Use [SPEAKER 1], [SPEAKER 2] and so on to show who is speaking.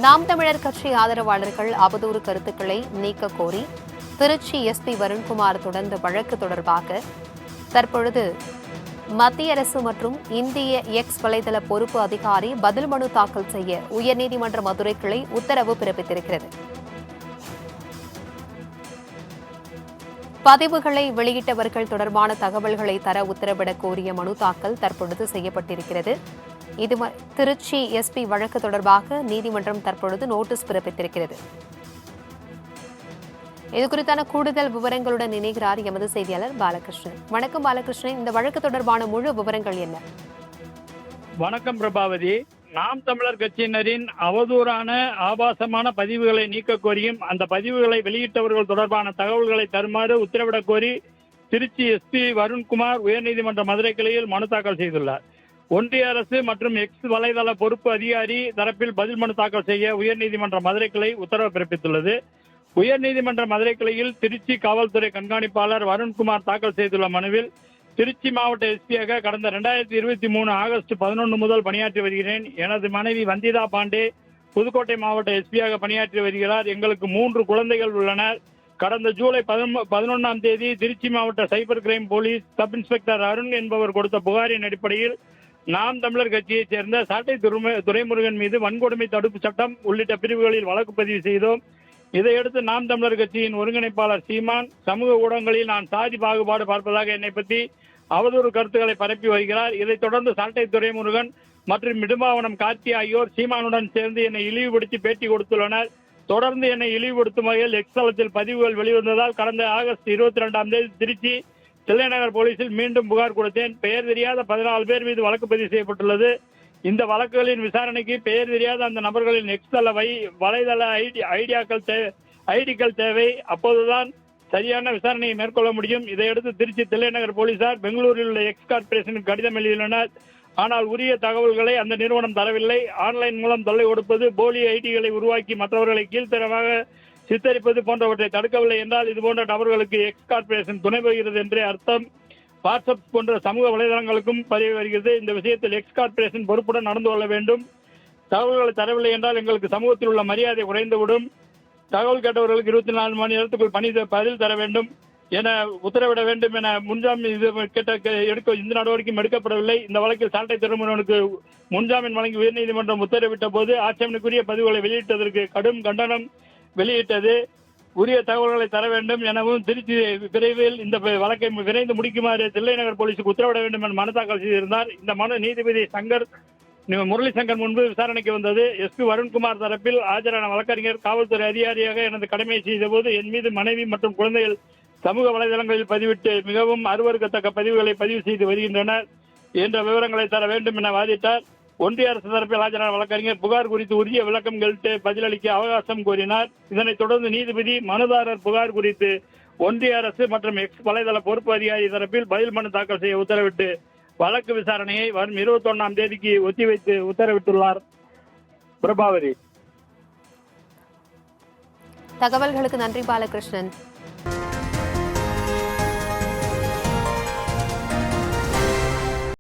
[SPEAKER 1] நாம் தமிழர் கட்சி ஆதரவாளர்கள் அவதூறு கருத்துக்களை நீக்க கோரி திருச்சி எஸ்பி வருண்குமார் தொடர்ந்த வழக்கு தொடர்பாக தற்பொழுது மத்திய அரசு மற்றும் இந்திய எக்ஸ் வலைதள பொறுப்பு அதிகாரி பதில் மனு தாக்கல் செய்ய உயர்நீதிமன்ற மதுரை கிளை உத்தரவு பிறப்பித்திருக்கிறது. பதிவுகளை வெளியிட்டவர்கள் தொடர்பான தகவல்களை தர உத்தரவிடக் கோரிய மனு தாக்கல் தற்பொழுது செய்யப்பட்டிருக்கிறது. இது திருச்சி எஸ்பி வழக்கு தொடர்பாக நீதிமன்றம் தற்பொழுது நோட்டீஸ் பிறப்பித்திருக்கிறது. இதுகுறித்தான கூடுதல் விவரங்களுடன் இணைகிறார் எமது செய்தியாளர் பாலகிருஷ்ணன். வணக்கம் பாலகிருஷ்ணன், இந்த வழக்கு தொடர்பான முழு விவரங்கள் என்ன?
[SPEAKER 2] வணக்கம் பிரபாவதி. நாம் தமிழர் கட்சியினரின் அவதூறான ஆபாசமான பதிவுகளை நீக்க கோரியும் அந்த பதிவுகளை வெளியிட்டவர்கள் தொடர்பான தகவல்களை தருமாறு உத்தரவிடக் கோரி திருச்சி எஸ்பி வருண்குமார் உயர்நீதிமன்ற மதுரை கிளையில் மனு தாக்கல் செய்துள்ளார். ஒன்றிய அரசு மற்றும் எக்ஸ் வலைதள பொறுப்பு அதிகாரி தரப்பில் பதில் மனு தாக்கல் செய்ய உயர்நீதிமன்ற மதுரை கிளை உத்தரவு பிறப்பித்துள்ளது. உயர்நீதிமன்ற மதுரை கிளையில் திருச்சி காவல்துறை கண்காணிப்பாளர் வருண்குமார் தாக்கல் செய்துள்ள மனுவில், திருச்சி மாவட்ட எஸ்பியாக கடந்த 2023 ஆகஸ்ட் 11 முதல் பணியாற்றி வருகிறேன். எனது மனைவி வந்திதா பாண்டே புதுக்கோட்டை மாவட்ட எஸ்பியாக பணியாற்றி வருகிறார். எங்களுக்கு 3 குழந்தைகள் உள்ளனர். கடந்த ஜூலை 11ஆம் தேதி திருச்சி மாவட்ட cyber crime police sub inspector Arun என்பவர் கொடுத்த புகாரின் அடிப்படையில் நாம் தமிழர் கட்சியைச் சேர்ந்த சாட்டை துரைமுருகன் மீது வன்கொடுமை தடுப்பு சட்டம் உள்ளிட்ட பிரிவுகளில் வழக்கு பதிவு செய்தோம். இதையடுத்து நாம் தமிழர் கட்சியின் ஒருங்கிணைப்பாளர் சீமான் சமூக ஊடகங்களில் நான் சாதி பாகுபாடு பார்ப்பதாக என்னை பற்றி அவதூறு கருத்துக்களை பரப்பி வருகிறார். இதைத் தொடர்ந்து சாட்டை துரைமுருகன் மற்றும் இடும்பாவனம் கார்த்தி ஆகியோர் சீமானுடன் சேர்ந்து என்னை இழிவுபடுத்தி பேட்டி கொடுத்துள்ளனர். தொடர்ந்து என்னை இழிவுபடுத்தும் வகையில் எக்ஸ் தளத்தில் பதிவுகள் வெளிவந்ததால் கடந்த ஆகஸ்ட் 22ஆம் தேதி திருச்சி தில்லைநகர் போலீசில் மீண்டும் புகார் கொடுத்தேன். பெயர் தெரியாத 14 பேர் மீது வழக்கு பதிவு செய்யப்பட்டுள்ளது. இந்த வழக்குகளின் விசாரணைக்கு பெயர் தெரியாத அந்த நபர்களின் எக்ஸ் தள வலைதள ஐடிக்கள் தேவை. அப்போதுதான் சரியான விசாரணையை மேற்கொள்ள முடியும். இதையடுத்து திருச்சி தில்லைநகர் போலீசார் பெங்களூரில் உள்ள எக்ஸ் கார்பரேஷனுக்கு கடிதம் எழுதியுள்ளனர். ஆனால் உரிய தகவல்களை அந்த நிறுவனம் தரவில்லை. ஆன்லைன் மூலம் தொல்லை கொடுப்பது, போலி ஐடிகளை உருவாக்கி மற்றவர்களை கீழ்த்தரமாக சித்தரிப்பது போன்றவற்றை தடுக்கவில்லை என்றால் இதுபோன்ற நபர்களுக்கு எக்ஸ் கார்பரேஷன் துணை புரிகிறது என்றே அர்த்தம். வாட்ஸ்அப் போன்ற சமூக வலைதளங்களுக்கும் பதிவு வருகிறது. இந்த விஷயத்தில் எக்ஸ் கார்பரேஷன் பொறுப்புடன் நடந்து கொள்ள வேண்டும். தகவல்களை தரவில்லை என்றால் எங்களுக்கு சமூகத்தில் உள்ள மரியாதை குறைந்துவிடும். தகவல் கேட்டவர்களுக்கு 24 மணி நேரத்துக்குள் பதில் தர வேண்டும் என உத்தரவிட வேண்டும் என முன்ஜாமீன் எடுக்க இந்த நடவடிக்கையும் எடுக்கப்படவில்லை. இந்த வழக்கில் சாட்டை துரைமுருகனுக்கு முன்ஜாமீன் வழங்கி உயர்நீதிமன்றம் உத்தரவிட்ட போது ஆட்சேபனைக்குரிய பதிவுகளை வெளியிட்டதற்கு கடும் கண்டனம் வெளியிட்டது. உரிய தகவல்களை தர வேண்டும் எனவும் திருச்சி விரைவில் இந்த வழக்கை விரைந்து முடிக்குமாறு தில்லைநகர் போலீசுக்கு உத்தரவிட வேண்டும் என மனு தாக்கல் செய்திருந்தார். இந்த மனு நீதிபதி முரளி சங்கர் முன்பு விசாரணைக்கு வந்தது. எஸ்பி வருண்குமார் தரப்பில் ஆஜரான வழக்கறிஞர், காவல்துறை அதிகாரியாக எனது கடமையை செய்தபோது என் மீது மனைவி மற்றும் குழந்தைகள் சமூக வலைதளங்களில் பதிவிட்டு மிகவும் அருவருக்கத்தக்க பதிவுகளை பதிவு செய்து வருகின்றனர் என்ற விவரங்களை தர வேண்டும் என வாதிட்டார். ஒன்றிய அரசு தரப்பில் ஆஜரான வழக்கறிஞர் புகார் குறித்து உரிய விளக்கம் கேட்டு பதிலளிக்க அவகாசம் கோரினார். இதனைத் தொடர்ந்து நீதிபதி மனுதாரர் புகார் குறித்து ஒன்றிய அரசு மற்றும் எக்ஸ் வலைதள பொறுப்பு அதிகாரி தரப்பில் பதில் மனு தாக்கல் செய்ய உத்தரவிட்டு வழக்கு விசாரணையை வரும் 21ஆம் தேதிக்கு ஒத்திவைத்து உத்தரவிட்டுள்ளார். பிரபாவதி.
[SPEAKER 1] தகவல்களுக்கு நன்றி பாலகிருஷ்ணன்.